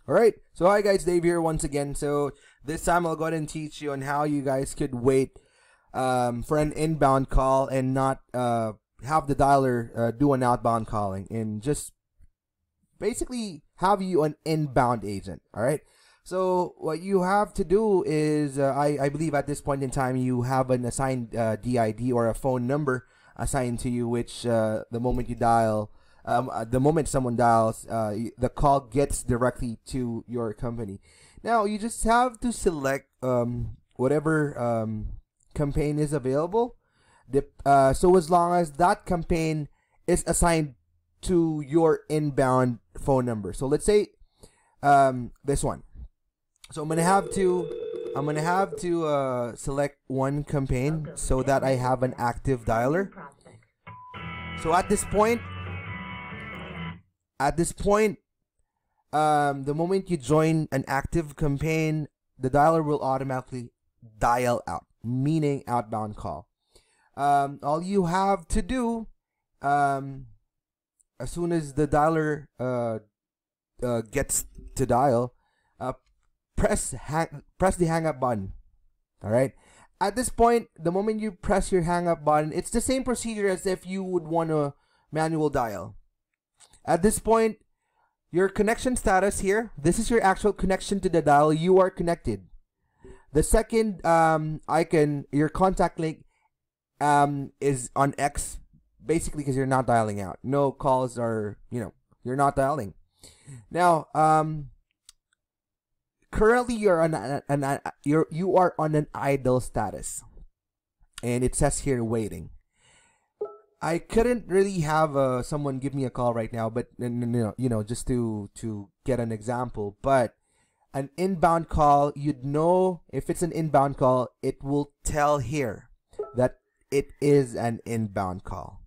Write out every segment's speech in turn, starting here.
Alright, so hi guys, Dave here once again. So this time I'll go ahead and teach you on how you guys could wait for an inbound call and not have the dialer do an outbound calling, and just basically have you an inbound agent. Alright, so what you have to do is, I believe at this point in time you have an assigned DID or a phone number assigned to you, which the moment you dial, the moment someone dials, the call gets directly to your company. Now you just have to select whatever campaign is available. So as long as that campaign is assigned to your inbound phone number. So let's say this one. So I'm gonna have to select one campaign so that I have an active dialer. So at this point, the moment you join an active campaign, the dialer will automatically dial out, meaning outbound call. All you have to do, as soon as the dialer gets to dial, press the hang up button. All right. At this point, the moment you press your hang up button, it's the same procedure as if you would want to manual dial. At this point, your connection status here, this is your actual connection to the dial. You are connected. The second icon, your contact link, is on X, basically because you're not dialing out. No calls are, you're not dialing. Now, currently you are on an idle status, and it says here waiting. I couldn't really have someone give me a call right now, but just to get an example. But an inbound call, you'd know if it's an inbound call. It will tell here that it is an inbound call,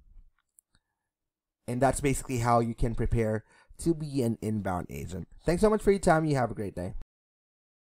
and that's basically how you can prepare to be an inbound agent. Thanks so much for your time. You have a great day.